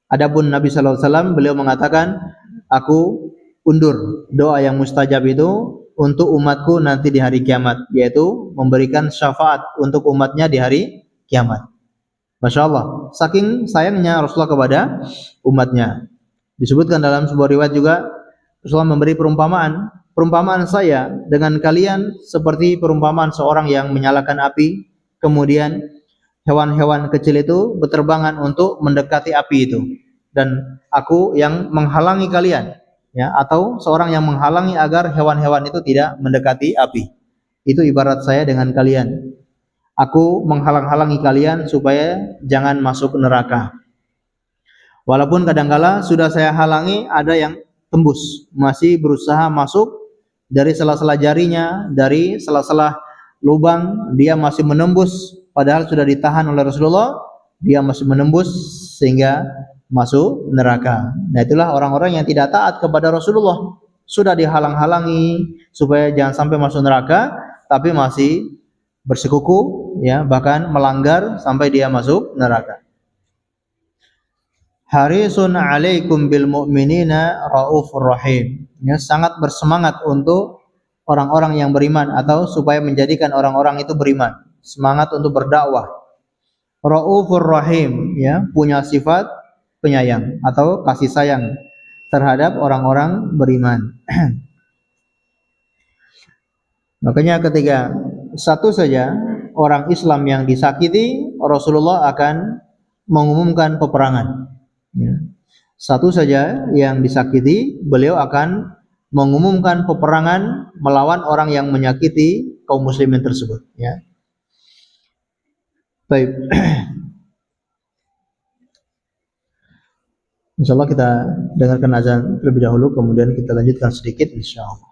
Adapun Nabi sallallahu alaihi wasallam beliau mengatakan, aku undur doa yang mustajab itu untuk umatku nanti di hari kiamat, yaitu memberikan syafaat untuk umatnya di hari kiamat. Masya Allah, saking sayangnya Rasulullah kepada umatnya. Disebutkan dalam sebuah riwayat juga, Rasulullah memberi perumpamaan. Perumpamaan saya dengan kalian seperti perumpamaan seorang yang menyalakan api, kemudian hewan-hewan kecil itu berterbangan untuk mendekati api itu, dan aku yang menghalangi kalian, ya, atau seorang yang menghalangi agar hewan-hewan itu tidak mendekati api. Itu ibarat saya dengan kalian. Aku menghalang-halangi kalian supaya jangan masuk neraka. Walaupun kadangkala sudah saya halangi, ada yang tembus, masih berusaha masuk dari sela-sela jarinya, dari sela-sela lubang, dia masih menembus. Padahal sudah ditahan oleh Rasulullah, dia masih menembus sehingga masuk neraka. Nah, itulah orang-orang yang tidak taat kepada Rasulullah. Sudah dihalang-halangi supaya jangan sampai masuk neraka, tapi masih bersekuku, ya, bahkan melanggar sampai dia masuk neraka. Harisun 'alaikum bil mu'minina raufur rahim. Ya, sangat bersemangat untuk orang-orang yang beriman, atau supaya menjadikan orang-orang itu beriman. Semangat untuk berdakwah. Raufur rahim, ya, punya sifat penyayang atau kasih sayang terhadap orang-orang beriman. Makanya ketika satu saja orang Islam yang disakiti, Rasulullah akan mengumumkan peperangan. Ya. Satu saja yang disakiti, beliau akan mengumumkan peperangan melawan orang yang menyakiti kaum muslimin tersebut. Ya. Baik. Insyaallah kita dengarkan azan terlebih dahulu, kemudian kita lanjutkan sedikit insyaallah.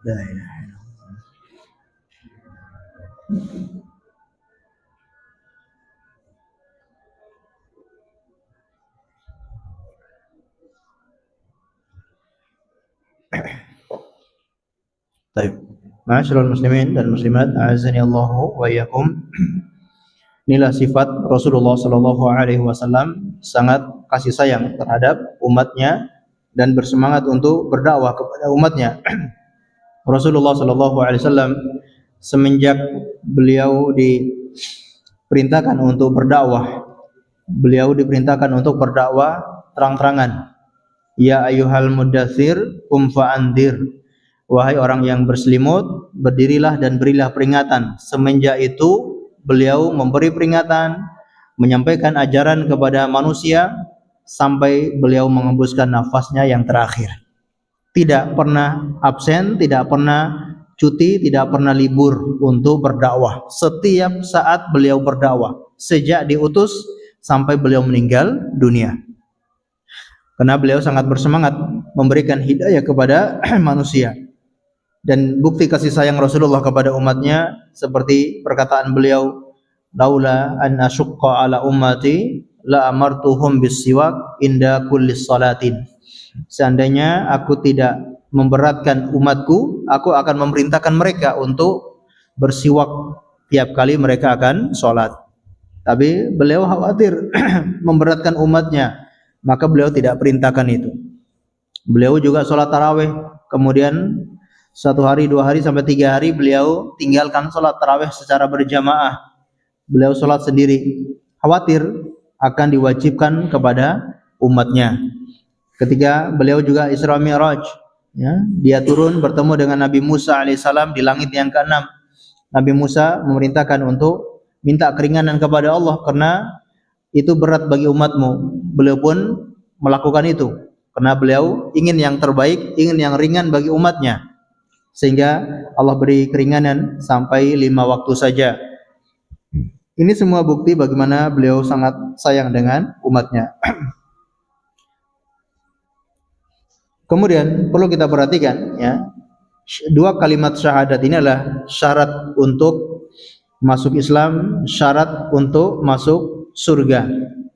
La ilaha illallah. Baik. Ma'asyiral muslimin dan muslimat, a'azzani Allahu wa iyyakum. Inilah sifat Rasulullah sallallahu alaihi wasallam, sangat kasih sayang terhadap umatnya dan bersemangat untuk berdakwah kepada umatnya. Rasulullah sallallahu alaihi wasallam semenjak beliau diperintahkan untuk berdakwah, beliau diperintahkan untuk berdakwah terang-terangan. Ya ayyuhal muddatsir qum fa'andzir. Wahai orang yang berselimut, berdirilah dan berilah peringatan. Semenjak itu beliau memberi peringatan, menyampaikan ajaran kepada manusia sampai beliau mengembuskan nafasnya yang terakhir. Tidak pernah absen, tidak pernah cuti, tidak pernah libur untuk berdakwah. Setiap saat beliau berdakwah, sejak diutus sampai beliau meninggal dunia. Karena beliau sangat bersemangat memberikan hidayah kepada manusia. Dan bukti kasih sayang Rasulullah kepada umatnya seperti perkataan beliau, laula an asyqa ala ummati la amartuhum bisiwak inda kulli salatin. Seandainya aku tidak memberatkan umatku, aku akan memerintahkan mereka untuk bersiwak tiap kali mereka akan sholat. Tapi beliau khawatir memberatkan umatnya, maka beliau tidak perintahkan itu. Beliau juga sholat tarawih, kemudian 1 hari, 2 hari sampai 3 hari beliau tinggalkan sholat tarawih secara berjamaah. Beliau sholat sendiri, khawatir akan diwajibkan kepada umatnya. Ketika beliau juga Isra Mi'raj, ya, dia turun bertemu dengan Nabi Musa alaihissalam di langit yang ke-6. Nabi Musa memerintahkan untuk minta keringanan kepada Allah karena itu berat bagi umatmu. Beliau pun melakukan itu karena beliau ingin yang terbaik, ingin yang ringan bagi umatnya. Sehingga Allah beri keringanan sampai 5 waktu saja. Ini semua bukti bagaimana beliau sangat sayang dengan umatnya. Kemudian perlu kita perhatikan, ya, 2 kalimat syahadat ini adalah syarat untuk masuk Islam, syarat untuk masuk surga.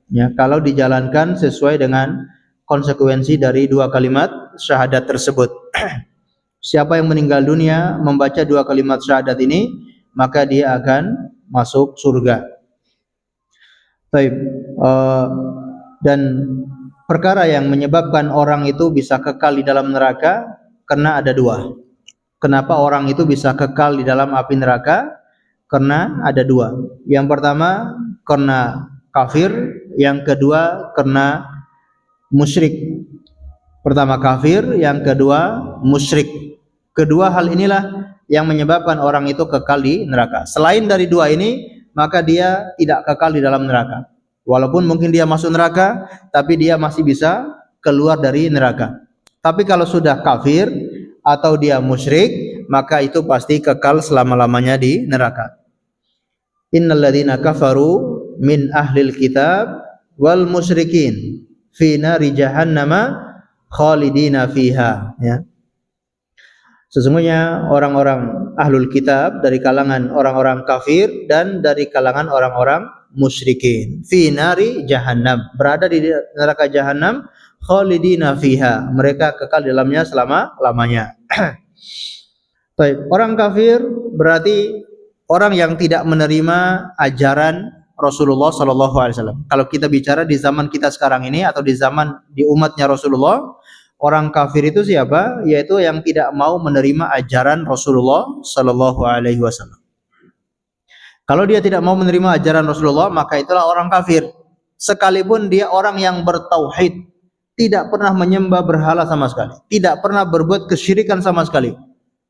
Ya, kalau dijalankan sesuai dengan konsekuensi dari 2 kalimat syahadat tersebut. Siapa yang meninggal dunia membaca 2 kalimat syahadat ini, maka dia akan masuk surga. Baik, dan perkara yang menyebabkan orang itu bisa kekal di dalam neraka karena ada 2. Kenapa orang itu bisa kekal di dalam api neraka? Karena ada 2. Yang pertama karena kafir, yang kedua karena musyrik. Pertama kafir, yang kedua musyrik. Kedua hal inilah yang menyebabkan orang itu kekal di neraka. Selain dari 2 ini, maka dia tidak kekal di dalam neraka. Walaupun mungkin dia masuk neraka, tapi dia masih bisa keluar dari neraka. Tapi kalau sudah kafir atau dia musyrik, maka itu pasti kekal selama-lamanya di neraka. Innal ladzina kafaru min ahlil kitab wal musyrikin fi nari jahannama khalidina fiha, ya. Sesungguhnya orang-orang ahlul kitab dari kalangan orang-orang kafir dan dari kalangan orang-orang musyrikin fi nari jahannam, berada di neraka jahannam, khalidina fiha, mereka kekal di dalamnya selama-lamanya. Baik, orang kafir berarti orang yang tidak menerima ajaran Rasulullah sallallahu alaihi wasallam. Kalau kita bicara di zaman kita sekarang ini atau di zaman di umatnya Rasulullah, Orang kafir itu siapa? Yaitu yang tidak mau menerima ajaran Rasulullah sallallahu alaihi wasallam. Kalau dia tidak mau menerima ajaran Rasulullah, maka itulah orang kafir. Sekalipun dia orang yang bertauhid, tidak pernah menyembah berhala sama sekali, tidak pernah berbuat kesyirikan sama sekali.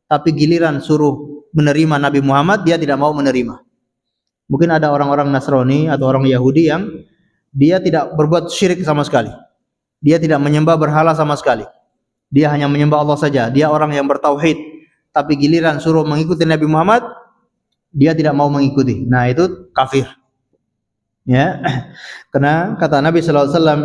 Tapi giliran suruh menerima Nabi Muhammad, dia tidak mau menerima. Mungkin ada orang-orang Nasrani atau orang Yahudi yang dia tidak berbuat syirik sama sekali. Dia tidak menyembah berhala sama sekali. Dia hanya menyembah Allah saja. Dia orang yang bertauhid. Tapi giliran suruh mengikuti Nabi Muhammad, dia tidak mau mengikuti. Nah, itu kafir. Ya. Karena kata Nabi sallallahu alaihi wasallam,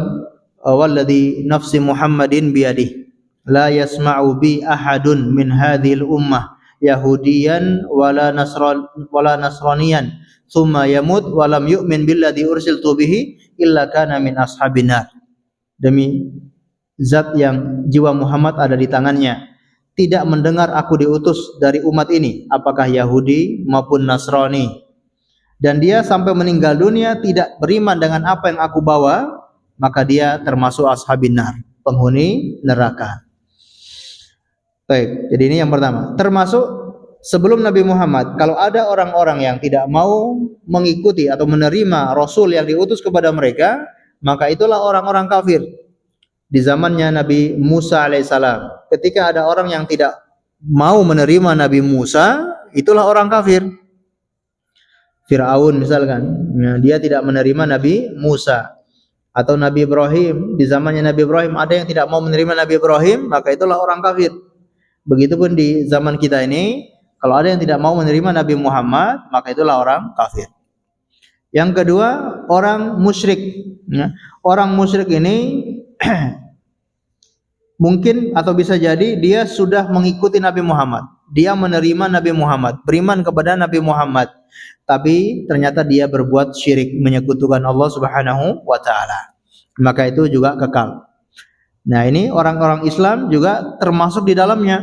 "Walladzi nafsi Muhammadin biyadihi, la yasma'u bi ahadun min hadhil ummah yahudiyan wala nasraniyan thumma yamut wa lam yu'min billadzi ursiltu bihi illa kana min ashabin nar." Demi zat yang jiwa Muhammad ada di tangannya, tidak mendengar aku diutus dari umat ini, apakah Yahudi maupun Nasrani, dan dia sampai meninggal dunia tidak beriman dengan apa yang aku bawa, maka dia termasuk ashabin nar, penghuni neraka. Baik, jadi ini yang pertama. Termasuk sebelum Nabi Muhammad, kalau ada orang-orang yang tidak mau mengikuti atau menerima Rasul yang diutus kepada mereka, maka itulah orang-orang kafir. Di zamannya Nabi Musa alaihissalam, ketika ada orang yang tidak mau menerima Nabi Musa, itulah orang kafir. Fir'aun misalkan, dia tidak menerima Nabi Musa. Atau Nabi Ibrahim, di zamannya Nabi Ibrahim ada yang tidak mau menerima Nabi Ibrahim, maka itulah orang kafir. Begitupun di zaman kita ini, kalau ada yang tidak mau menerima Nabi Muhammad, maka itulah orang kafir. Yang kedua, orang musyrik. Orang musyrik ini mungkin atau bisa jadi dia sudah mengikuti Nabi Muhammad, dia menerima Nabi Muhammad, beriman kepada Nabi Muhammad, tapi ternyata dia berbuat syirik, menyekutukan Allah Subhanahu wa taala. Maka itu juga kekal. Nah, ini orang-orang Islam juga termasuk di dalamnya.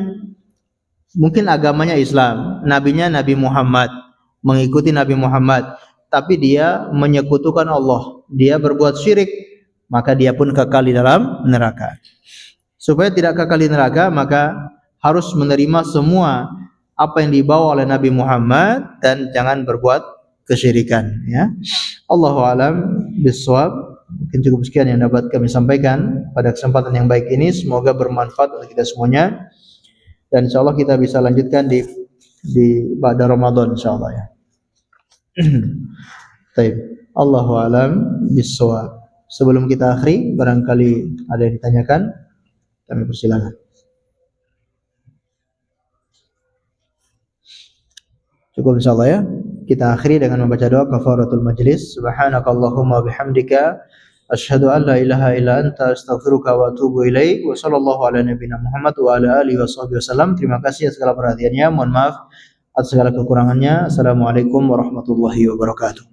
Mungkin agamanya Islam, nabinya Nabi Muhammad, mengikuti Nabi Muhammad, tapi dia menyekutukan Allah, dia berbuat syirik, maka dia pun kekal di dalam neraka. Supaya tidak kekal di neraka, maka harus menerima semua apa yang dibawa oleh Nabi Muhammad dan jangan berbuat kesyirikan, ya. Allahu a'lam bishawab. Mungkin cukup sekian yang dapat kami sampaikan pada kesempatan yang baik ini, semoga bermanfaat untuk kita semuanya. Dan insyaallah kita bisa lanjutkan di pada Ramadan insyaallah, ya. Baik. Allahu a'lam bishawab. Sebelum kita akhiri, barangkali ada yang ditanyakan, kami persilakan. Cukup insyaallah, ya. Kita akhiri dengan membaca doa kafaratul majlis. Subhanakallahumma bihamdika asyhadu an la ilaha illa anta astaghfiruka wa atubu ilaik. Wa sallallahu ala nabiyyina Muhammad wa ala alihi washabbihi wasallam. Terima kasih atas segala perhatiannya. Mohon maaf atas segala kekurangannya. Assalamualaikum warahmatullahi wabarakatuh.